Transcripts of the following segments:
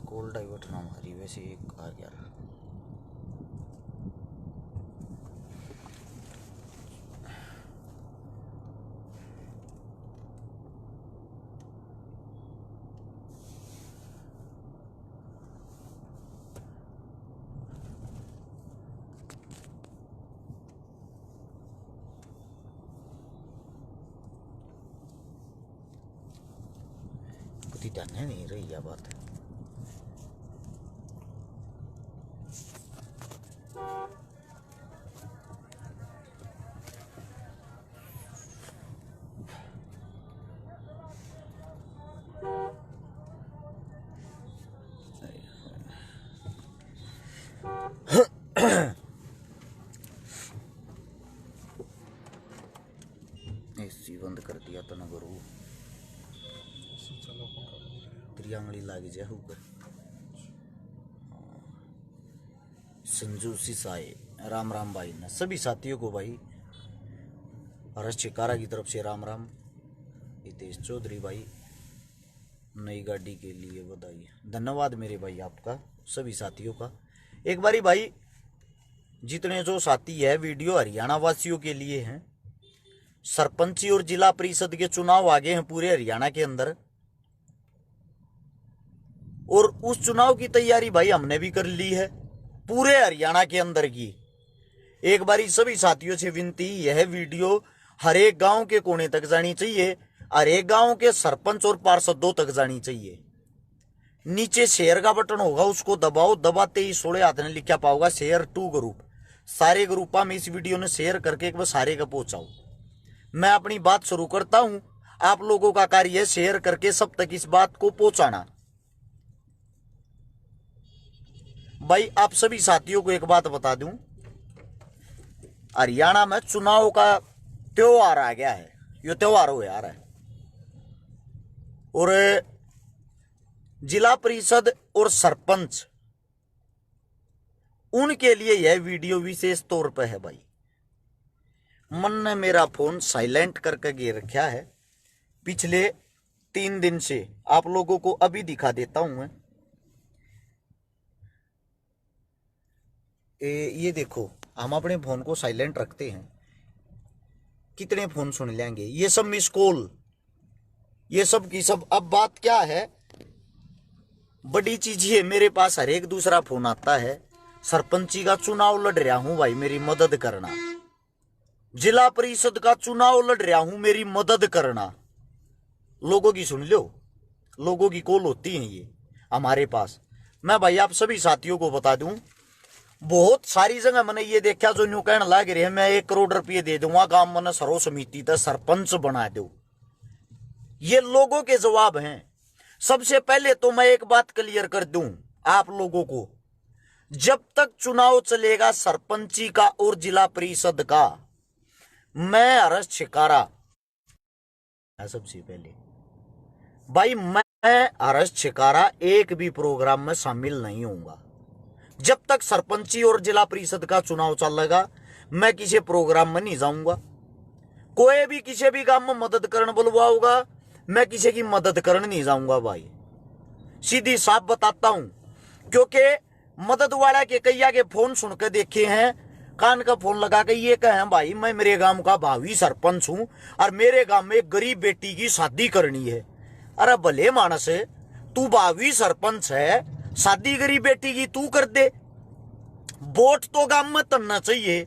Call divert ना हमारी वैसे एक आ गया। ध्यान है नहीं रही यह बात। एसी बंद कर दिया तो न करू त्रियांगली लागी जाए ऊपर। संजू सिसाए राम राम भाई ना सभी साथियों को भाई हर्ष चिकारा की तरफ से राम राम। हितेश चौधरी भाई नई गाड़ी के लिए बधाई। धन्यवाद मेरे भाई आपका सभी साथियों का। एक बारी भाई जितने जो साथी है वीडियो हरियाणा वासियों के लिए हैं। सरपंची और जिला परिषद के चुनाव आगे हैं पूरे हरियाणा के अंदर और उस चुनाव की तैयारी भाई हमने भी कर ली है पूरे हरियाणा के अंदर की। एक बारी सभी साथियों से विनती यह वीडियो हर एक गांव के कोने तक जानी चाहिए, हर एक गांव के सरपंच और पार्षदों तक जानी चाहिए। नीचे शेयर का बटन होगा उसको दबाओ, दबाते ही 16 हाथ ने लिखा पाओगा शेयर टू ग्रुप। सारे ग्रुपा में इस वीडियो ने शेयर करके एक बार सारे का पहुंचाओ। मैं अपनी बात शुरू करता हूं, आप लोगों का कार्य है शेयर करके सब तक इस बात को पहुंचाना। भाई आप सभी साथियों को एक बात बता दूं, हरियाणा में चुनाव का त्योहार आ गया है। ये त्योहार हो आ रहा है और जिला परिषद और सरपंच उनके लिए यह वीडियो विशेष तौर पर है। भाई मन ने मेरा फोन साइलेंट करके गिर रखा है पिछले 3 दिन से। आप लोगों को अभी दिखा देता हूं मैं। ये देखो हम अपने फोन को साइलेंट रखते हैं, कितने फोन सुन लेंगे। ये सब मिस कॉल, ये सब की सब। अब बात क्या है, बड़ी चीज ये मेरे पास हर एक दूसरा फोन आता है। सरपंची का चुनाव लड़ रहा हूं भाई मेरी मदद करना, जिला परिषद का चुनाव लड़ रहा हूं मेरी मदद करना। लोगों की सुन लो, लोगों की कॉल होती है ये हमारे पास। मैं भाई आप सभी साथियों को बता दूं, बहुत सारी जगह मैंने ये देखा जो न्यू कहने लग रहे हैं मैं 1 करोड़ रुपये दे दूंगा गांव मैंने सरो समिति तक सरपंच बना दो। ये लोगों के जवाब हैं। सबसे पहले तो मैं एक बात क्लियर कर दूं आप लोगों को, जब तक चुनाव चलेगा सरपंची का और जिला परिषद का, मैं हर्ष छिकारा सबसे पहले भाई मैं हर्ष छिकारा एक भी प्रोग्राम में शामिल नहीं होऊंगा। जब तक सरपंची और जिला परिषद का चुनाव चलेगा मैं किसी प्रोग्राम में नहीं जाऊंगा। कोई भी किसी भी काम में मदद करने बुलवाओगा मैं किसी की मदद करने नहीं जाऊंगा भाई, सीधी साफ बताता हूं। क्योंकि मदद वाला के कैया के फोन सुन के देखे हैं, कान का फोन लगा के ये कहें भाई मैं मेरे गांव का भावी सरपंच हूं और मेरे गांव में एक गरीब बेटी की शादी करनी है। अरे भले मानस है, तू भावी सरपंच है, शादी गरीब बेटी की तू कर दे। वोट तो गांव में तनना चाहिए,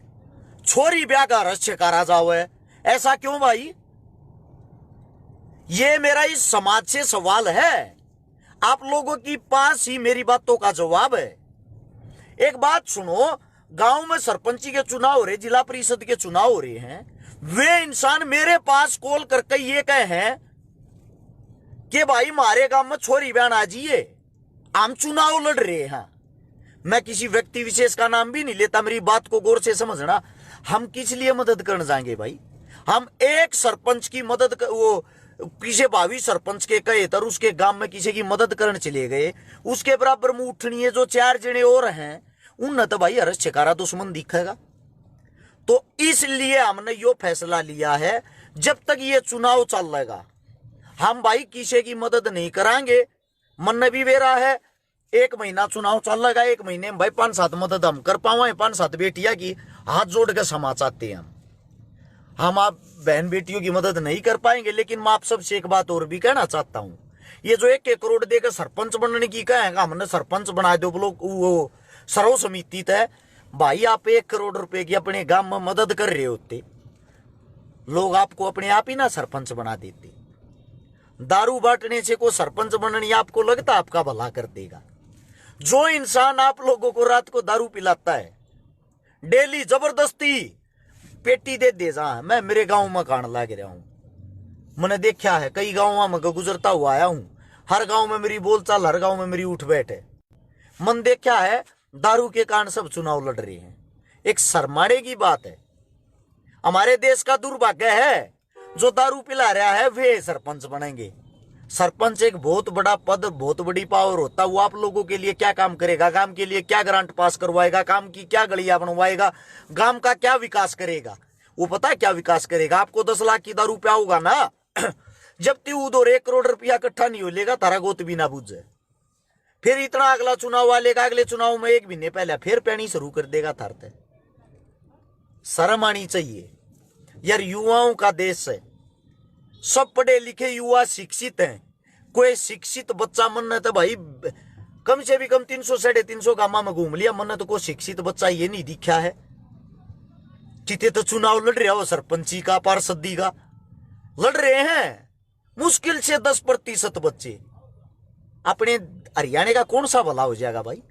छोरी ब्याह का हर्ष छिकारा जाओ है, ऐसा क्यों भाई? ये मेरा इस समाज से सवाल है, आप लोगों के पास ही मेरी बातों का जवाब है। एक बात सुनो, गांव में सरपंची के चुनाव हो रहे, जिला परिषद के चुनाव हो रहे हैं, वे इंसान मेरे पास कॉल करके ये कहे कि भाई हमारे गांव में छोरी बहन आ जाइए, हम चुनाव लड़ रहे हैं। मैं किसी व्यक्ति विशेष का नाम भी नहीं लेता, मेरी बात को गौर से समझना। हम किस लिए मदद करने जाएंगे भाई? हम एक सरपंच की मदद वो किसी भावी सरपंच के कहे तर उसके गांव में किसी की मदद करने चले गए, उसके बराबर में उठनी है जो 4 जने और हैं, उन तो भाई हर्ष छिकारा दुश्मन दिखेगा। तो इसलिए हमने यो फैसला लिया है, जब तक ये चुनाव चलेगा हम भाई किसी की मदद नहीं कराएंगे। मन भी मेरा है एक महीना चुनाव चल लगा, 1 महीने में भाई 5-7 मदद हम कर पावे, 5-7 बेटिया की हाथ जोड़ के क्षमा चाहते हैं हम आप बहन बेटियों की मदद नहीं कर पाएंगे। लेकिन मैं आप सबसे एक बात और भी कहना चाहता हूं, ये जो 1 करोड़ देकर सरपंच बनने की कहेगा, हमने सरपंच बना दो लोग वो सर्व समिति तय, भाई आप 1 करोड़ रुपए की अपने गांव में मदद कर रहे होते, लोग आपको अपने आप ही ना सरपंच बना देते। दारू बांटने से को सरपंच बनने आपको लगता आपका भला कर देगा? जो इंसान आप लोगों को रात को दारू पिलाता है, डेली जबरदस्ती पेटी दे जा, मैं मेरे गांव में कान लाग रहा हूं, मैंने देखा है कई गांवों में गुजरता हुआ आया हूं, हर गांव में मेरी बोलचाल, हर गांव में मेरी उठ बैठ है। मन देखा है दारू के कारण सब चुनाव लड़ रहे हैं। एक शर्माने की बात है, हमारे देश का दुर्भाग्य है जो दारू पिला रहा है वे सरपंच बनेंगे। सरपंच एक बहुत बड़ा पद, बहुत बड़ी पावर होता है। वो आप लोगों के लिए क्या काम करेगा, गांव के लिए क्या ग्रांट पास करवाएगा, काम की क्या गलियां बनवाएगा, गांव का क्या विकास करेगा? वो पता है क्या विकास करेगा? आपको 10 लाख की दारू पियाऊगा ना जब तू उधर 1 करोड़ रुपया इकट्ठा नहीं हो लेगा, तारा गोत भी ना बुझे, फिर इतना अगला चुनाव वालेगा, अगले चुनाव में 1 महीने पहले फिर पैनी शुरू कर देगा थारते। शर्म आनी चाहिए यार, युवाओं का देश है, सब पढ़े लिखे युवा शिक्षित हैं। कोई शिक्षित बच्चा मन तो भाई कम से भी कम 300-350 गामा में घूम लिया, मन तो कोई शिक्षित बच्चा ये नहीं दिखा है। चिते तो चुनाव लड़ रहा हो सरपंची का, पार्षदी का लड़ रहे हैं, मुश्किल से 10% बच्चे। अपने हरियाणा का कौन सा भला हो जाएगा भाई,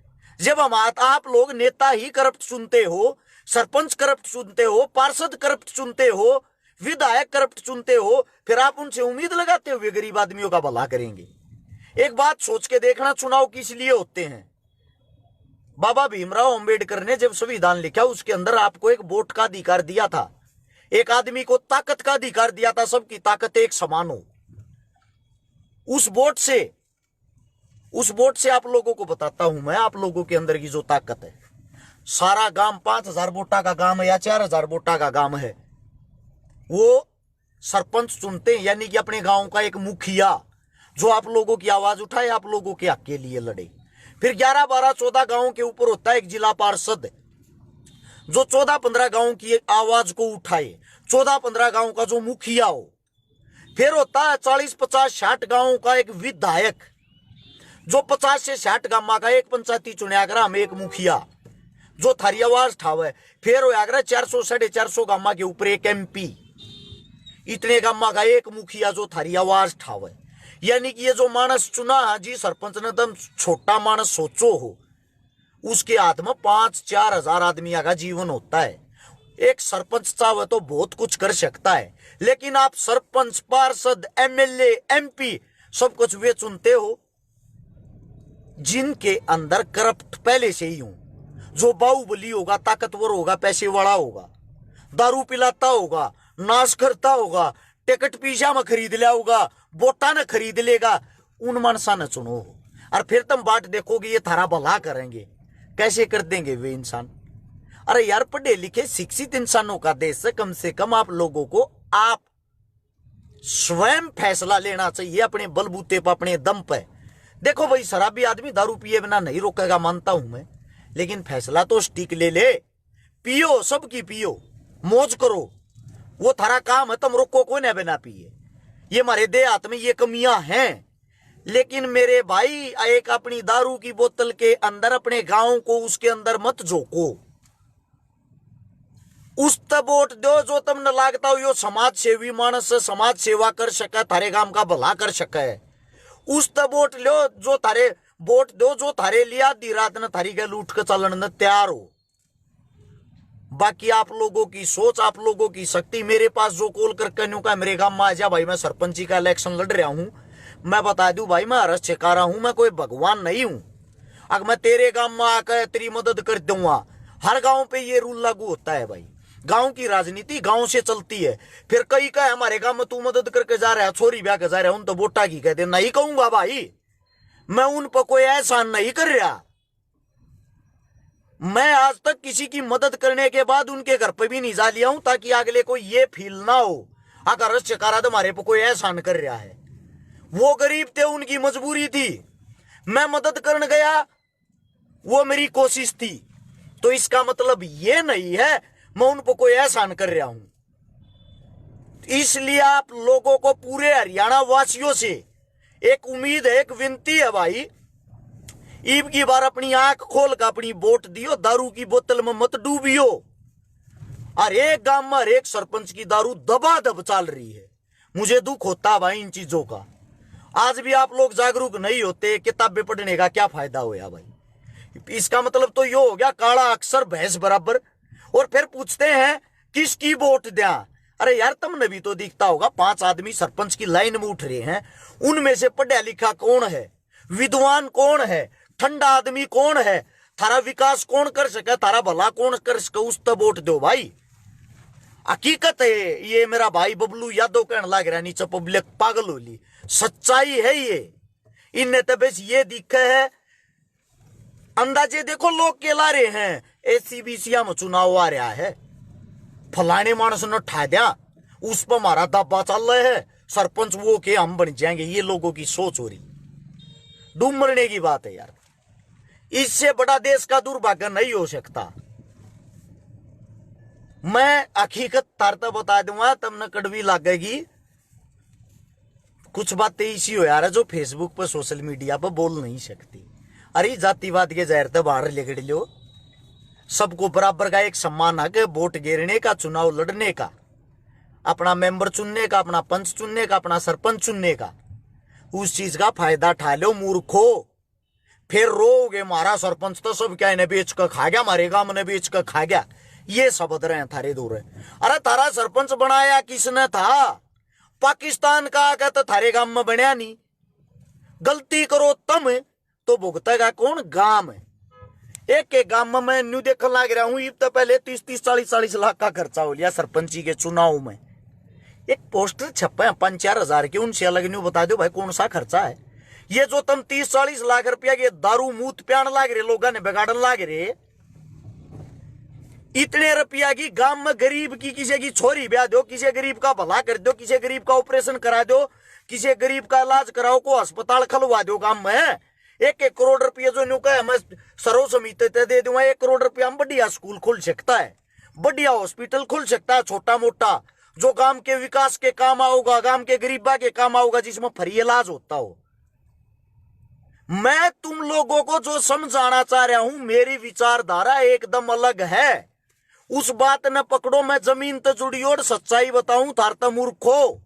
जब हम आप लोग नेता ही करप्ट चुनते हो, सरपंच करप्ट चुनते हो, पार्षद करप्ट चुनते हो, विधायक करप्ट चुनते हो, फिर आप उनसे उम्मीद लगाते हुए गरीब आदमियों का भला करेंगे? एक बात सोच के देखना, चुनाव किस लिए होते हैं? बाबा भीमराव अंबेडकर ने जब संविधान लिखा उसके अंदर आपको एक वोट का अधिकार दिया था, एक आदमी को ताकत का अधिकार दिया था, सबकी ताकत एक समान हो। उस वोट से आप लोगों को बताता हूं मैं, आप लोगों के अंदर की जो ताकत है। सारा गांव 5000 वोटा का गांव है या 4000 वोटा का गांव है, वो सरपंच चुनते हैं, यानी कि अपने गांव का एक मुखिया जो आप लोगों की आवाज उठाए, आप लोगों के हक के लिए लड़े। फिर 11, 12, 14 गांव के ऊपर होता है एक जिला पार्षद जो 14-15 गांव की आवाज को उठाए, 14-15 गांव का जो मुखिया हो। फिर होता है 40, 50, 60 गांव का एक विधायक जो 50 से 60 गांव का एक पंचायती चुनियागरा में एक मुखिया जो थारी आवाज ठावे। फिर हो 400-450 गांव के ऊपर एक MP, इतने गांव का एक मुखिया जो थारी आवाज ठावे। यानी कि ये जो मानस चुना जी सरपंच ने, तुम छोटा मानस सोचो हो, उसके हाथ में 5-4 हजार आदमी का जीवन होता है। एक सरपंच चाहे तो बहुत कुछ कर सकता है, लेकिन आप सरपंच, पार्षद, MLA, MP सब कुछ वे चुनते हो जिनके अंदर करप्ट पहले से ही हो, जो बाहुबली होगा, ताकतवर होगा, पैसे वाला होगा, दारू पिलाता होगा, नाश करता होगा, टिकट पिज्जा में खरीद लिया होगा, वोटा ने खरीद लेगा, उन मानसा ने चुनो। और फिर तुम बात देखोगे ये थारा भला करेंगे, कैसे कर देंगे वे इंसान? अरे यार, पढ़े लिखे शिक्षित इंसानों का देश है, कम से कम आप लोगों को आप स्वयं फैसला लेना चाहिए अपने बलबूते पर, अपने दम पे। देखो भाई, शराबी आदमी दारू पिए बिना नहीं रोकेगा, मानता हूं मैं, लेकिन फैसला तो स्टिक ले ले, पियो, सबकी पियो, मौज करो, वो थारा काम है, तुम रोको कोई ना बिना पिए। ये हमारे देहात में ये कमियां हैं। लेकिन मेरे भाई, एक अपनी दारू की बोतल के अंदर अपने गांव को उसके अंदर मत झोंको। उस तब वोट दो जो तुमने लागता हो यो समाज सेवी मानस, समाज सेवा कर सके, थारे गांव का भला कर सके। उस तब वोट लो जो थारे वोट दो जो थारे लिया आधी रात ने थारी गल उठ के चलन ने तैयार हो। बाकी आप लोगों की सोच, आप लोगों की शक्ति। मेरे पास जो कॉल करके न्यू का मेरे गांव में आ जा भाई, मैं सरपंची का इलेक्शन लड़ रहा हूं, मैं बता दूं भाई, मैं हरस छिका हूं, मैं कोई भगवान नहीं हूं। अगर मैं तेरे गांव में आकर तेरी मदद कर दूंगा, हर गांव पे ये रूल लागू होता है भाई। गांव की राजनीति गांव से चलती है। फिर कई का हमारे गांव में तू मदद करके जा रहा है, छोरी ब्याह के जा रहा है, उन तो वोटा की कहते नहीं कहूंगा भाई, मैं उन पर कोई एहसान नहीं कर रहा। मैं आज तक किसी की मदद करने के बाद उनके घर पे भी नहीं जा लिया हूं, ताकि अगले को ये फील ना हो अगर चकारा तुम्हारे पे कोई एहसान कर रहा है। वो गरीब थे, उनकी मजबूरी थी। मैं मदद करने गया, वो मेरी कोशिश थी, तो इसका मतलब ये नहीं है मैं उन पर कोई एहसान कर रहा हूं। इसलिए आप लोगों को, पूरे हरियाणा वासियों से एक उम्मीद है, एक विनती है भाई, ईब की बार अपनी आंख खोल कर अपनी वोट दियो, दारू की बोतल में मत डूबियो। हर एक गांव में हर एक सरपंच की दारू दबादब चल रही है। मुझे दुख होता भाई इन चीजों का। आज भी आप लोग जागरूक नहीं होते, किताबें पढ़ने का क्या फायदा होया भाई। इसका मतलब तो यो हो गया काला अक्षर भैंस बराबर। और फिर पूछते हैं किसकी वोट दिया। अरे यार, तुमने भी तो दिखता होगा 5 आदमी सरपंच की लाइन में उठ रहे हैं, उनमें से पढ़ा लिखा कौन है, विद्वान कौन है, ठंडा आदमी कौन है, थारा विकास कौन कर सके, थारा भला कौन कर सके, उस तब वोट दो भाई। हकीकत है ये, मेरा भाई बबलू यादव कहने लग रहा नीचे पब्लिक पागल होली, सच्चाई है ये। इनने तो बस ये दिखे है, अंदाजे देखो लोग के ला रहे हैं, एसीबीसीया में चुनाव आ रहा है, फलाने मानस ने ठा दिया, उस पर हमारा दबा चल रहा है, सरपंच वो के हम बन जाएंगे। ये लोगों की सोच हो रही, डूब मरने की बात है यार। इससे बड़ा देश का दुर्भाग्य नहीं हो सकता। मैं हकीकत तारता बता दूंगा, तुमने कड़वी लगेगी। कुछ बातें इसी हो यार जो फेसबुक पर, सोशल मीडिया पर बोल नहीं सकती। अरे जातिवाद के जहर तो बाहर लेकर लो, सबको बराबर का एक सम्मान है कि वोट गिरने का, चुनाव लड़ने का, अपना मेंबर चुनने का, अपना पंच चुनने का, अपना सरपंच चुनने का। उस चीज का फायदा उठा लो मूर्खो। फिर रोगे मारा सरपंच तो सब क्या इन्हें बेच कर खा गया, मारे गांव ने बेच कर खा गया, ये शब्द रहे थारे दूर है। अरे थारा सरपंच बनाया किसने था? पाकिस्तान का आकर तो थारे गांव में बनया नहीं। गलती करो तुम तो भुगतेगा कौन? गांव है। एक एक गांव में मैं न्यू देखने लग रहा हूं, तो पहले 30-30, 40-40 लाख का खर्चा हो लिया सरपंची के चुनाव में। एक पोस्टर छपे 5-4 हजार के, उनसे अलग न्यू बता दो भाई कौन सा खर्चा है ये। जो तुम 30-40 लाख रुपया के दारू मूत प्यान लाग रहे, लोगों ने बिगाड़न लाग रहे, इतने रुपया की गांव में गरीब की किसी की छोरी ब्याह दो, किसी गरीब का भला कर दो, किसी गरीब का ऑपरेशन करा दो, किसी गरीब का इलाज कराओ, को अस्पताल खुलवा दो गांव में। 1-1 करोड़ रुपया जो न्यू कहे मैं सर्व समिति दे दूंगा, 1 करोड़ रुपया में बढ़िया स्कूल खुल सकता है, बढ़िया हॉस्पिटल खुल सकता है, छोटा मोटा, जो गांव के विकास के काम आओगा, गांव के गरीबा के काम आओगा, जिसमें फ्री इलाज होता हो। मैं तुम लोगों को जो समझाना चाह रहा हूं, मेरी विचारधारा एकदम अलग है। उस बात न पकड़ो, मैं जमीन तो जुड़ी और सच्चाई बताऊं थारता मूर्खो।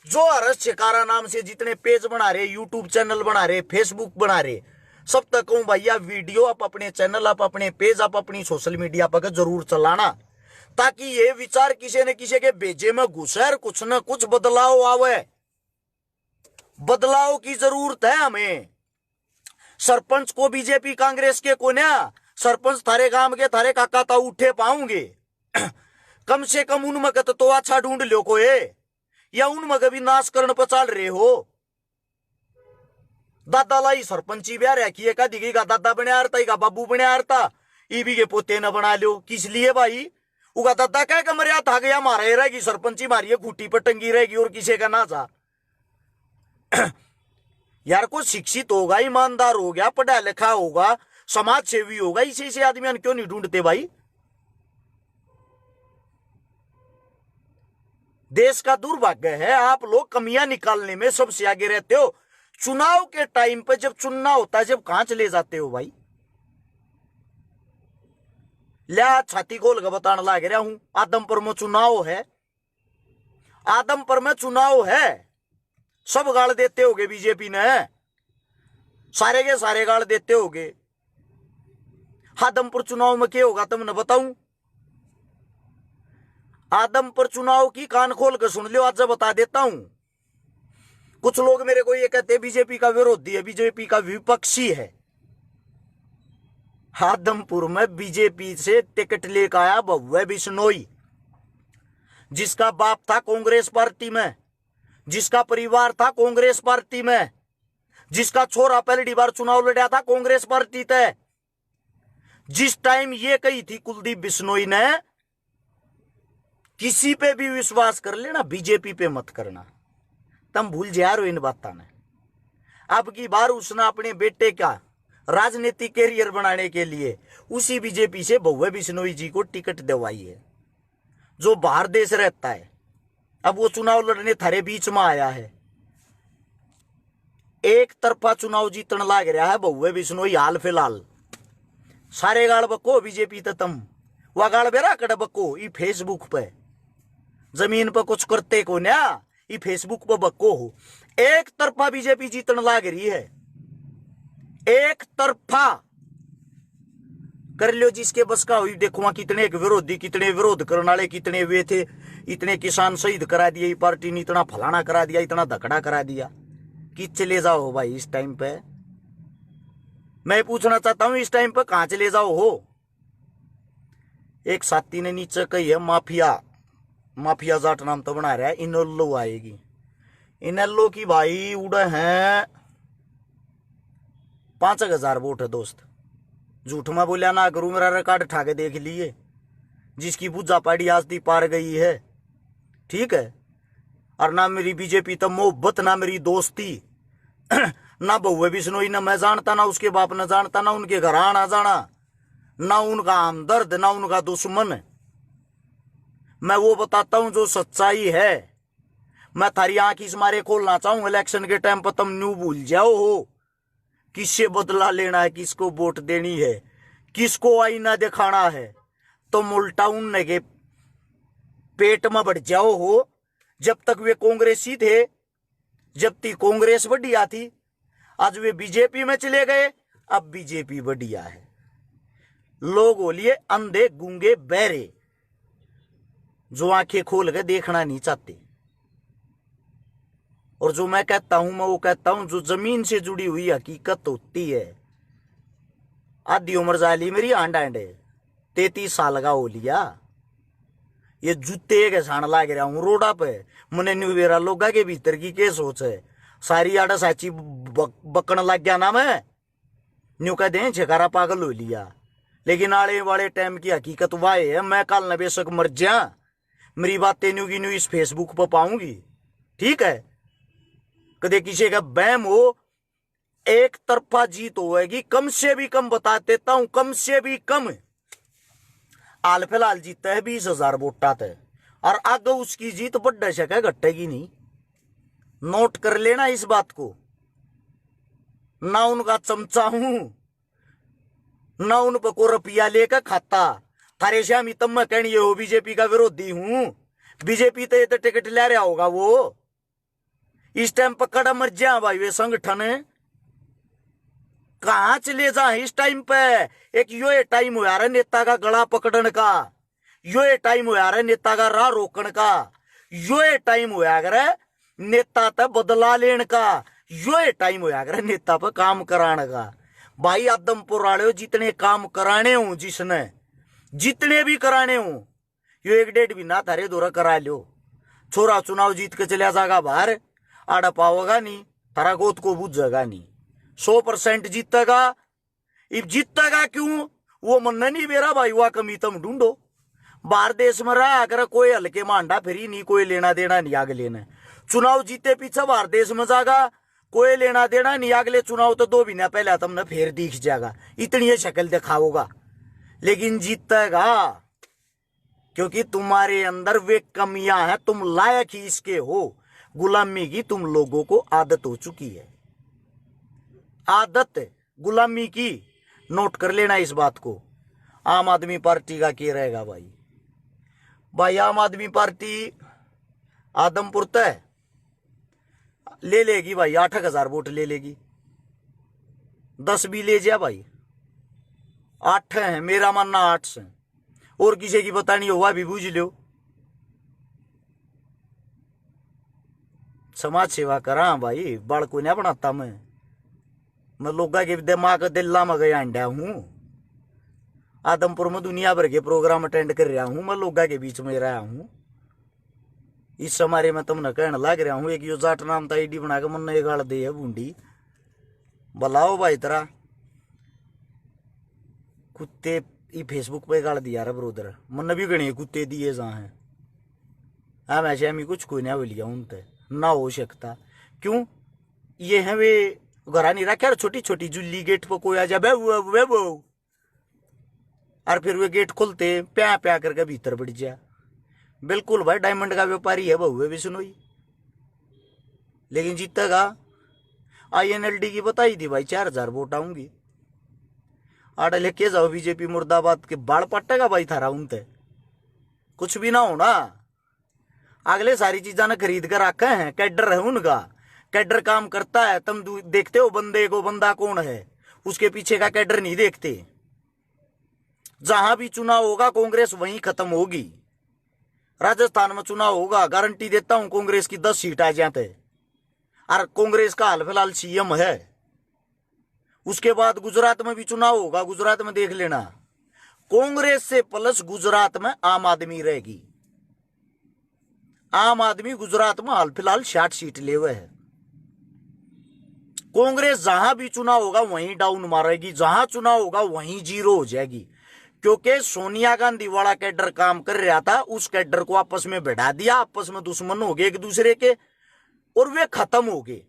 जो हर्ष शिकारा नाम से जितने पेज बना रहे, यूट्यूब चैनल बना रहे, फेसबुक बना रहे, सब तक कहूं भैया वीडियो आप अपने चैनल, आप अपने पेज, आप अपनी सोशल मीडिया पर जरूर चलाना, ताकि ये विचार किसी न किसी के भेजे में घुसे, कुछ न कुछ बदलाव आवे। बदलाव की जरूरत है हमें। सरपंच को बीजेपी कांग्रेस के कोन्या, सरपंच थारे गांव के थारे काका ता उठे पाऊंगे। कम से कम उनमें तो अच्छा ढूंढ लो कोई, या उनमें कभी नाश करने पर चल रहे हो। दादा लाई सरपंची ब्याह रखी का दिगी का दादा बने आरता, का बाबू बने आरता, ईबी के पोते न बना लो। किस लिए भाई? उगा दादा कह के मरिया था गया, मारा रहेगी सरपंची, मारिए खूटी पर टंगी रहेगी और किसी का ना जा। यार को शिक्षित होगा, ईमानदार हो गया, पढ़ा लिखा होगा, समाज सेवी होगा, इसी से आदमी क्यों नहीं ढूंढते भाई? देश का दुर्भाग्य है, आप लोग कमियां निकालने में सबसे आगे रहते हो। चुनाव के टाइम पे जब चुनना होता है, जब कहां चले जाते हो भाई? लिया छाती खोल के बताने लग रहा हूं, आदमपुर में चुनाव है, आदमपुर में चुनाव है। सब गाल देते होगे बीजेपी ने, सारे के सारे गाल देते होगे। आदमपुर चुनाव में क्या होगा तुमने बताऊं? आदमपुर चुनाव की कान खोल के सुन लो, आज बता देता हूं। कुछ लोग मेरे को ये कहते हैं बीजेपी का विरोधी है, बीजेपी का विपक्षी है। आदमपुर में बीजेपी से टिकट लेकर आया भव्य बिश्नोई, जिसका बाप था कांग्रेस पार्टी में, जिसका परिवार था कांग्रेस पार्टी में, जिसका छोरा पहली बार चुनाव लड़ा था कांग्रेस पार्टी तय। जिस टाइम ये कही थी कुलदीप बिश्नोई ने, किसी पे भी विश्वास कर लेना, बीजेपी पे मत करना, तुम भूल जा रहे हो इन बातों ने। अब की बार उसने अपने बेटे का राजनीतिक कैरियर बनाने के लिए उसी बीजेपी से भव्य बिश्नोई जी को टिकट दिलवाई है, जो बाहर देश रहता है। अब वो चुनाव लड़ने थारे बीच में आया है। एक तरफा चुनाव जीतने लाग रहा है भव्य बिश्नोई हाल फिलहाल। सारे गाल बको बीजेपी तो तुम वह गाल बेरा कड़ बको ई फेसबुक पे जमीन पर कुछ करते को ना, ई फेसबुक पर बको हो। एक तरफा बीजेपी जीतने लाग रही है, एक तरफा कर लियो जिसके बस का हुई। देखो वहां कितने विरोधी, कितने विरोध करने वाले कितने वे थे। इतने किसान शहीद करा दिए पार्टी ने, इतना फलाना करा दिया, इतना धकड़ा करा दिया कि चले जाओ भाई। इस टाइम पे मैं पूछना चाहता हूं, इस टाइम पे कहां चले जाओ हो। एक साथी ने नीचे कही है माफिया जाट नाम तो बना रहा है, इनलो आएगी। इनलो की भाई उड़े हैं 5,000 वोट है दोस्त। झूठ में बोलिया ना करूं, मेरा रिकॉर्ड उठा के देख लिए। जिसकी पूजा पाड़ी आज दी पार गई है, ठीक है। और ना मेरी बीजेपी तो मोहब्बत, ना मेरी दोस्ती, ना भव्य बिश्नोई ना मैं जानता, ना उसके बाप न जानता, ना उनके घर आना जाना, ना उनका हमदर्द, ना उनका दुश्मन। मैं वो बताता हूं जो सच्चाई है। मैं थारी आंख इस मारे खोलना चाहूं, इलेक्शन के टाइम पर तुम न्यू भूल जाओ हो किससे बदला लेना है, किसको वोट देनी है, किसको आईना दिखाना है। तुम उल्टा उनने के पेट में बढ़ जाओ हो। जब तक वे कांग्रेसी थे, जब तक कांग्रेस बढ़िया थी, आज वे बीजेपी में चले गए, अब बीजेपी बढ़िया है। लोग बोलिए अंधे गूंगे बहरे, जो आंखें खोल के देखना नहीं चाहते। और जो मैं कहता हूं, मैं वो कहता हूं जो जमीन से जुड़ी हुई हकीकत होती है। आधी उम्र जाली मेरी आंड 33 साल का हो लिया। ये जूते के साण लाग रहा हूं रोडा पे। मुने न्यू वेरा लोगा के भीतर की के सोच है, सारी आड़ा साची बकन लग गया ना। मैं न्यू कह दे छकारा पागल हो लिया। लेकिन आने वाले टाइम की हकीकत वह है, मैं कल न बेशक मर जा, मेरी बातें न्यू की न्यू इस फेसबुक पर पाऊंगी, ठीक है। कदे किसी का बहम हो, एक तरफा जीत होगी। कम से भी कम बता देता हूं, कम से भी कम हाल फिलहाल जीता है 20,000 वोटा थे। और आगे उसकी जीत बढ़ सके, घटेगी नहीं। नोट कर लेना इस बात को। ना उनका चमचा हूं, ना उन पर को रुपया लेकर खाता। थारे श्यामी तब मैं कहनी हो बीजेपी का विरोधी हूं। बीजेपी तो ये तो टिकट ले रहा होगा वो। इस टाइम पर कड़ा मर जा भाई वे संगठन कहां चले जा इस टाइम पे। एक यो ये टाइम हो यार नेता का गला पकड़ने का, यो ये टाइम हो यार नेता का राह रोकने का, यो ये टाइम हो यार नेता तक बदला लेने का, यो ये टाइम हो यार नेता पर काम कराने का। भाई आदमपुर वाले जितने काम कराने हूं, जिसने जितने भी कराने हूं, यो 1-1.5 महीना थारे दौरा करा लो। छोरा चुनाव जीत के चलिया जाएगा बाहर, आड़ा पाओगा नहीं, थारा गोद को बुझेगा नहीं। 100% जीतेगा। अब जीतेगा क्यों वो मन नहीं बेरा भाई, वह कमी तुम ढूंढो। बाहर देश में रहा अगर कोई हल्के मांडा फिरी नहीं, कोई लेना देना नहीं आगे लेना। चुनाव जीते पीछे बाहर देश में जाएगा, कोई लेना देना नहीं। अगले चुनाव तो 2 महीना पहले तुमने फिर दिख जाएगा, इतनी शक्ल दिखाओगा, लेकिन जीतेगा। क्योंकि तुम्हारे अंदर वे कमियां हैं, तुम लायक ही इसके हो। गुलामी की तुम लोगों को आदत हो चुकी है, आदत गुलामी की। नोट कर लेना इस बात को। आम आदमी पार्टी का क्या रहेगा भाई? भाई आम आदमी पार्टी आदमपुर तय ले लेगी भाई, 8,000 वोट ले लेगी। 10 भी ले जा भाई, 8 है मेरा मानना, 8 से और किसी की पता नहीं हुआ भी बूझ लो। समाज सेवा करा भाई, बाल को नहीं बनाता मैं लोगा के दिमाग दिल्ला में गया अंडा हूं। आदमपुर में दुनिया भर के प्रोग्राम अटेंड कर रहा हूं, मैं लोगा के बीच में रहा हूं। इस समारे में तुमने कहने लग रहा हूं एक यो जाट नाम था आईडी बना के मन ये गाड़ दे है बूंदी। बुलाओ भाई तेरा कुत्ते ये फेसबुक पे गाड़ दिया रे ब्रोदर, मन भी गणे कुत्ते दिए जा हैं। हाँ वैसे हमें कुछ कोई नहीं लिया उनते ना हो सकता। क्यों ये है वे घरा नहीं रखा, छोटी छोटी जुल्ली गेट पर कोई आ जाए वो, और फिर वे गेट खोलते प्या प्या करके भीतर बढ़ जा। बिल्कुल भाई डायमंड का व्यापारी है बहुए भी सुनोई, लेकिन जीतेगा। INLD की बताई थी भाई 4000 वोट आऊंगी, आड़े लेके जाओ बीजेपी मुर्दाबाद के बाल पट्टेगा भाई थारा उनते कुछ भी ना होना। अगले सारी चीजा ने खरीद कर रखे हैं, कैडर है उनका, कैडर काम करता है। तुम देखते हो बंदे को, बंदा कौन है, उसके पीछे का कैडर नहीं देखते। जहां भी चुनाव होगा कांग्रेस वहीं खत्म होगी। राजस्थान में चुनाव होगा, गारंटी देता हूं कांग्रेस की 10 सीट आ जाते, और कांग्रेस का हाल फिलहाल CM है। उसके बाद गुजरात में भी चुनाव होगा, गुजरात में देख लेना, कांग्रेस से प्लस गुजरात में आम आदमी रहेगी। आम आदमी गुजरात में हाल फिलहाल 60 सीट ले हुए है। कांग्रेस जहां भी चुनाव होगा वहीं डाउन मारेगी, जहां चुनाव होगा वहीं जीरो हो जाएगी। क्योंकि सोनिया गांधी वाला कैडर काम कर रहा था, उस कैडर को आपस में बढ़ा दिया, आपस में दुश्मन हो गए एक दूसरे के, और वे खत्म हो गए।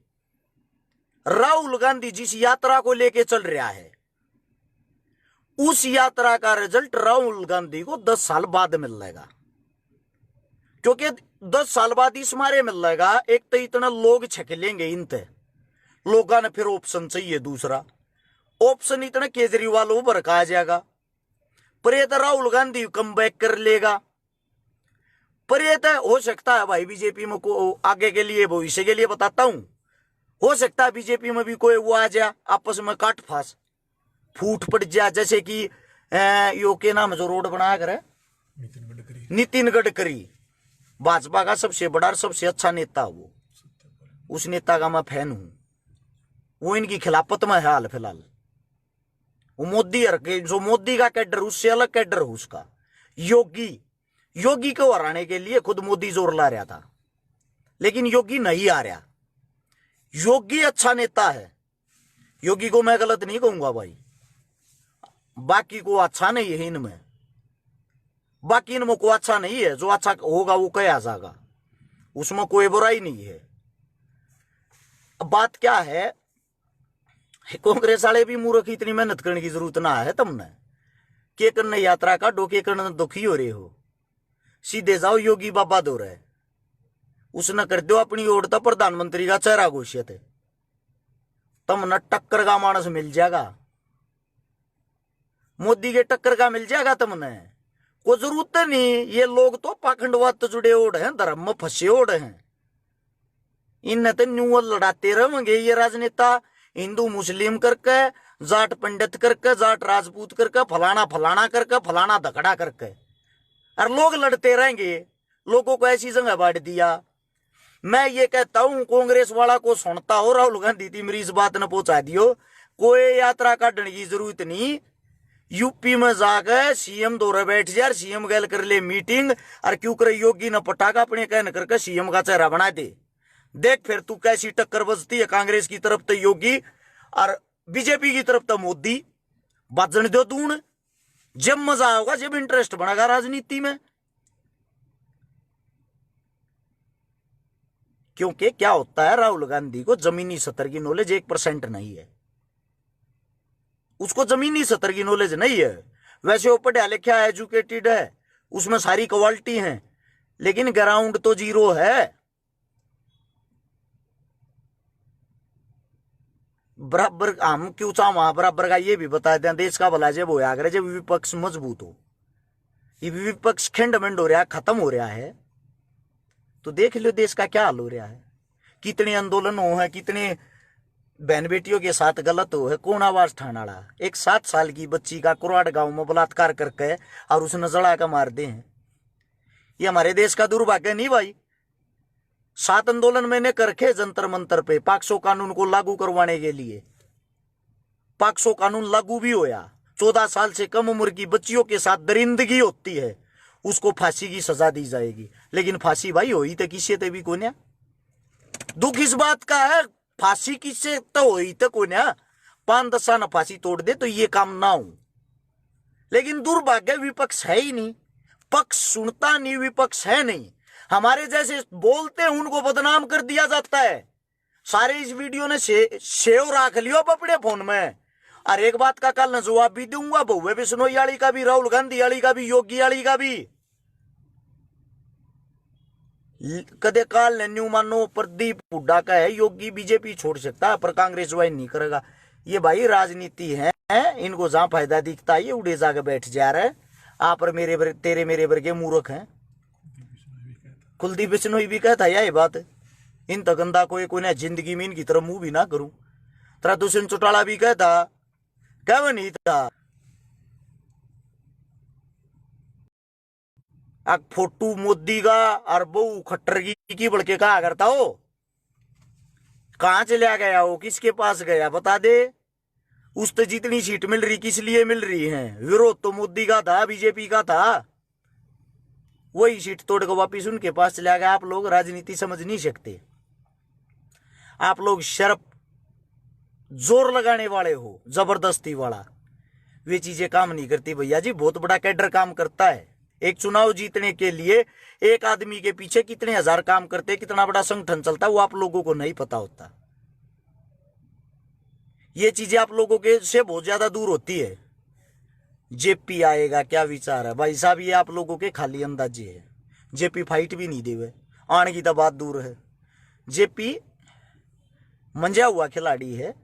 राहुल गांधी जिस यात्रा को लेके चल रहा है, उस यात्रा का रिजल्ट राहुल गांधी को 10 साल बाद मिल जाएगा। क्योंकि 10 साल बाद इस मारे मिल जाएगा, एक तो इतना लोग छकेलेंगे इनते, लोगों ने फिर ऑप्शन चाहिए दूसरा, ऑप्शन इतना केजरीवाल उभर का आ जाएगा। पर ये तो राहुल गांधी कम बैक कर लेगा। पर ये तो हो सकता है भाई बीजेपी में को आगे के लिए, भविष्य के लिए बताता हूं, हो सकता है बीजेपी में भी कोई वो आ जाए, आपस में काट फास फूट पड़ जाए। जैसे कि यो के नाम जो रोड बनाया करे नितिन गडकरी, भाजपा का सबसे बड़ा और सबसे अच्छा नेता, वो उस नेता का मैं फैन हूं। वो इनकी खिलाफत में है हाल फिलहाल। वो मोदी जो मोदी का कैडर, उससे अलग कैडर हो उसका। योगी को हराने के लिए खुद मोदी जोर ला रहा था, लेकिन योगी नहीं आ रहा। योगी अच्छा नेता है, योगी को मैं गलत नहीं कहूंगा भाई, बाकी को अच्छा नहीं है इनमें, बाकी इनमें को अच्छा नहीं है। जो अच्छा होगा वो कह आ जाएगा, उसमें कोई बुराई नहीं है। अब बात क्या है, कांग्रेस वाले भी मूर्ख, इतनी मेहनत करने की जरूरत ना है तुमने। के करने यात्रा का डोके करने दुखी हो रहे हो, सीधे जाओ योगी बाबा दो रहे, उसने कर दो अपनी ओर तो प्रधानमंत्री का चेहरा घोषित है। तुमने टक्कर का मानस मिल जाएगा, मोदी के टक्कर का मिल जाएगा तुमने, कोई जरूरत नहीं। ये लोग तो पाखंडवाद जुड़े ओढ़ हैं, धर्म में फंसे ओढ़ हैं, इन तो न्यूअल लड़ाते रहेंगे ये राजनेता। हिंदू मुस्लिम करके, जाट पंडित करके, जाट राजपूत करके, फलाना फलाना करके, फलाना धकड़ा करके, और लोग लड़ते रहेंगे। लोगों को ऐसी जगह बांट दिया। मैं ये कहता हूं कांग्रेस वाला को सुनता हो, राहुल गांधी थी मेरी इस बात ने पहुंचा दियो, कोई यात्रा काटने की जरूरत नहीं। यूपी में जाकर CM दौरे बैठ जाए, CM गैल कर ले मीटिंग, और क्यों करे योगी ने पटाखा अपने कहने करके CM का चेहरा बना दे। देख फिर तू कैसी टक्कर बजती है, कांग्रेस की तरफ तो योगी और बीजेपी की तरफ तो मोदी। बजन दो तूने, जब मजा होगा, जब इंटरेस्ट बढ़ेगा राजनीति में। क्योंकि क्या होता है, राहुल गांधी को जमीनी स्तर की नॉलेज 1% नहीं है, उसको जमीनी स्तर की नॉलेज नहीं है। वैसे वो पढ़ा लिखा एजुकेटेड है, उसमें सारी क्वालिटी है, लेकिन ग्राउंड तो जीरो है। बराबर हम क्यों चाह वहां बराबर का ये भी बता दें, देश का भला जब होया करे जब विपक्ष मजबूत हो। ये विपक्ष खंडमंड हो रहा है, खत्म हो रहा है, तो देख लो देश का क्या हाल हो रहा है। कितने आंदोलन हो है, कितने बहन बेटियों के साथ गलत हो है। कौन आवाज ठाना रहा, एक 7 साल की बच्ची का कुराड़ गांव में बलात्कार करके और उसने जड़ा का मार दे हैं। ये हमारे देश का दुर्भाग्य नहीं भाई। 7 आंदोलन मैंने करके जंतर मंतर पे पाक्सो कानून को लागू करवाने के लिए, पाक्सो कानून लागू भी होया। 14 साल से कम उम्र की बच्चियों के साथ दरिंदगी होती है, उसको फांसी की सजा दी जाएगी। लेकिन फांसी भाई हुई तो किसी ते भी कोन्या। दुख इस बात का है, फांसी किससे तो हुई तो कोन्या। 5-10 साल फांसी तोड़ दे तो ये काम ना हो। लेकिन दुर्भाग्य विपक्ष है ही नहीं, पक्ष सुनता नहीं, विपक्ष है नहीं। हमारे जैसे बोलते हैं उनको बदनाम कर दिया जाता है। सारे इस वीडियो ने सेव रख लियो अब अपने फोन में। और एक बात का कल न जवाब भी दूंगा, बहुए बिश्नोई वाली का भी, राहुल गांधी वाली का भी, योगी वाली का भी। कदे काल न्यू मानो प्रदीप हुड्डा का है योगी बीजेपी छोड़ सकता है पर कांग्रेस ज्वाइन नहीं करेगा। ये भाई राजनीति है, इनको जहां फायदा दिखता है ये उड़े जाकर बैठ जा रहे हैं। आप और तेरे मेरे वर्गे मूर्ख हैं। कुलदीप बिश्नोई भी कहता है ये बात, इन तगंदा कोई ना जिंदगी में इनकी तरह मुंह भी ना करूं। तेरा दुष्यंत चौटाला भी कहता, क्या नहीं था फोटू मोदी का और बहु खट्टर की बड़के कहा करता हो। कहां चला गया हो, किसके पास गया बता दे। उस तो जितनी सीट मिल रही किस लिए मिल रही है, विरोध तो मोदी का था, बीजेपी का था। वही सीट तोड़ कर वापिस उनके पास चला गया। आप लोग राजनीति समझ नहीं सकते, आप लोग शर्फ जोर लगाने वाले हो, जबरदस्ती वाला। वे चीजें काम नहीं करती भैया जी। बहुत बड़ा कैडर काम करता है। एक चुनाव जीतने के लिए एक आदमी के पीछे कितने हजार काम करते, कितना बड़ा संगठन चलता है, वो आप लोगों को नहीं पता होता। ये चीजें आप लोगों के से बहुत ज्यादा दूर होती है। जेपी आएगा क्या विचार है भाई साहब, ये आप लोगों के खाली अंदाजे है। जेपी फाइट भी नहीं देवे, आने की तो बात दूर है। जेपी मंजा हुआ खिलाड़ी है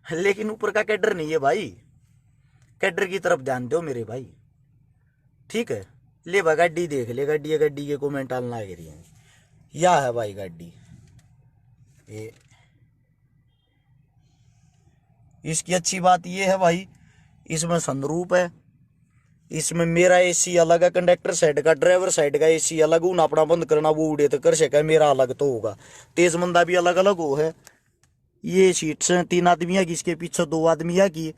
लेकिन ऊपर का कैडर नहीं है भाई। कैडर की तरफ ध्यान दो मेरे भाई, ठीक है। ले भाई गाड़ी देख ले, गाड़ी के कमेंट आना लग रही है। या है भाई गाड़ी ये, इसकी अच्छी बात ये है भाई, इसमें सनरूप है, इसमें मेरा एसी अलग है, कंडक्टर साइड का, ड्राइवर साइड का एसी अलग। उन अपना बंद करना वो उड़े तो कर सके, मेरा अलग तो होगा। तेज मंदा भी अलग अलग हो है। ये सीट्स हैं 3 आदमिया की, इसके पीछे 2 आदमिया की।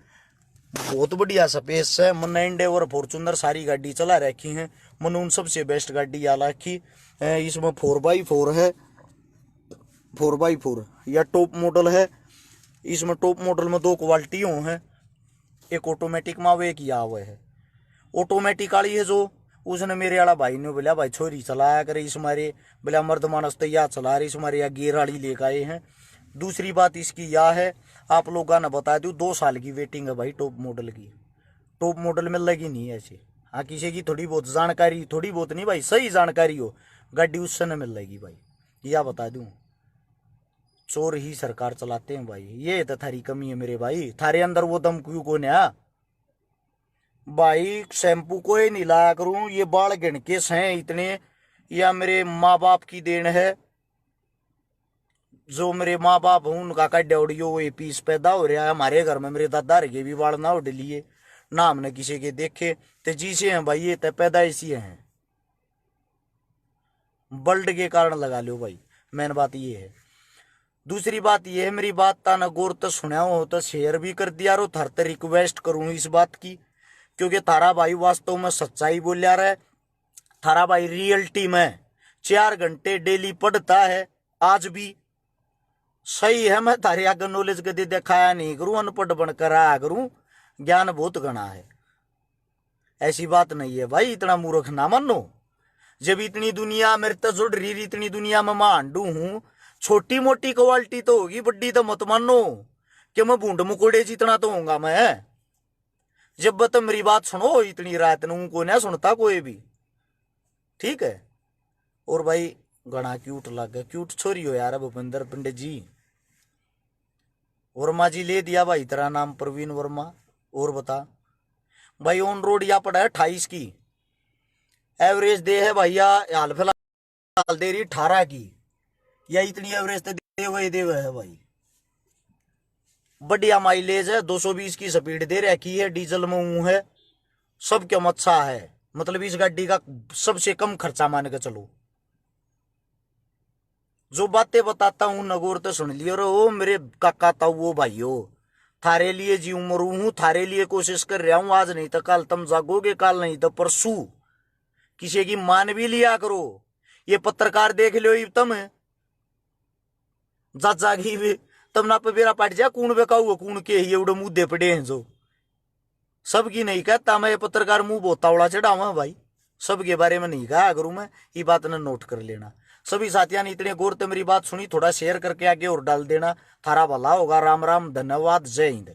बहुत बढ़िया स्पेस है। मैंने एंडेवर फॉर्चूनर सारी गाड़ी चला रखी है, मैंने उन सबसे बेस्ट गाड़ी आ रखी। इसमें 4x4 है, 4x4 या टॉप मॉडल है। इसमें टॉप मॉडल में 2 क्वालिटियों हैं, एक ऑटोमेटिक में एक या हुआ है। ऑटोमेटिक वाली है जो, उसने मेरे वाला भाई ने बोला भाई छोरी चलाया करे इस मारे, बोला मर्द मानस तो या चला रही, इस मारे या गियर वाली लेकर आए हैं। दूसरी बात इसकी यह है, आप लोगों ने बता दूं 2 साल की वेटिंग है भाई टॉप मॉडल की। टॉप मॉडल में लगी नहीं ऐसे। हाँ किसी की थोड़ी बहुत जानकारी, थोड़ी बहुत नहीं भाई, सही जानकारी हो गाड़ी उस समय मिल जाएगी भाई। यह बता दूं चोर ही सरकार चलाते हैं भाई, ये तो थारी कमी है मेरे भाई। थारे अंदर वो दम क्यों को ना भाई। शैम्पू को ही नहीं लाया करूं, ये बाल गिणके हैं इतने, या मेरे माँ बाप की देन है। जो मेरे माँ बाप हूं उनका कड्डियो वो पीस पैदा हो रहा है। हमारे घर में मेरे दादा के भी बाल ना उड़ लिए, ना हमने किसी के देखे। तो जीसे हैं भाई, ये तो पैदाइशी हैं, बल्ड के कारण लगा लो भाई। मेन बात ये है। दूसरी बात ये है, मेरी बात ता न गौर तो सुना हो तो शेयर भी कर दिया। रो थार ते रिक्वेस्ट करूं इस बात की, क्योंकि थारा भाई वास्तव में सच्चाई बोल रहा है। थारा भाई रियलिटी में 4 घंटे डेली पढ़ता है, आज भी सही है। मैं थारे आगे नॉलेज के दे दिखाया नहीं करूं, अनपढ़ बनकर आया करूं, ज्ञान बहुत घना है। ऐसी बात नहीं है भाई, इतना मूर्ख ना मानो। जब इतनी दुनिया मेरे तो जुड़ रही, इतनी दुनिया में मैं हांडू हूं। छोटी मोटी क्वालिटी तो होगी, बड्डी तो मत मानो कि मैं बूंद मुकोड़े जितना तो होगा मैं। जब तो मेरी बात सुनो, इतनी रात नू को ना सुनता कोई भी, ठीक है। और भाई घना क्यूट लगे, क्यूट छोरी हो यार भूपेंद्र पंडित जी। वर्मा जी ले दिया भाई तेरा नाम प्रवीण वर्मा। और बता भाई, ऑन रोड या पड़ा है 28 की एवरेज दे है भैया, हाल फिलहाल दे रही 18 की, या इतनी एवरेज तो दे हुए है भाई। बढ़िया माइलेज है, 220 की स्पीड दे रखी है, डीजल में ऊँ है, सब क्या अच्छा है। मतलब इस गाड़ी का सबसे कम खर्चा मान के चलो। जो बातें बताता हूं नगौर तो सुन लियो रो मेरे काका ताऊ भाइयों। थारे लिए जी उम्र हूं, थारे लिए कोशिश कर रहा हूं। आज नहीं तो कल तुम जागोगे, कल नहीं तो परसों। किसी की मान भी लिया करो। ये पत्रकार देख लो तुम जागी भी तब ना पे बेरा पाट जा कूण बेकाऊ कूण के ये उड़े मुद्दे पड़े हैं जो सबकी नहीं कहता मैं। ये पत्रकार मुंह बोतावड़ा चढ़ावा भाई, सबके बारे में नहीं कहा करूं मैं। ये बात ने नोट कर लेना। सभी साथियों ने इतने गौर से मेरी बात सुनी, थोड़ा शेयर करके आगे और डाल देना। थारा भला होगा। राम राम, धन्यवाद, जय हिंद।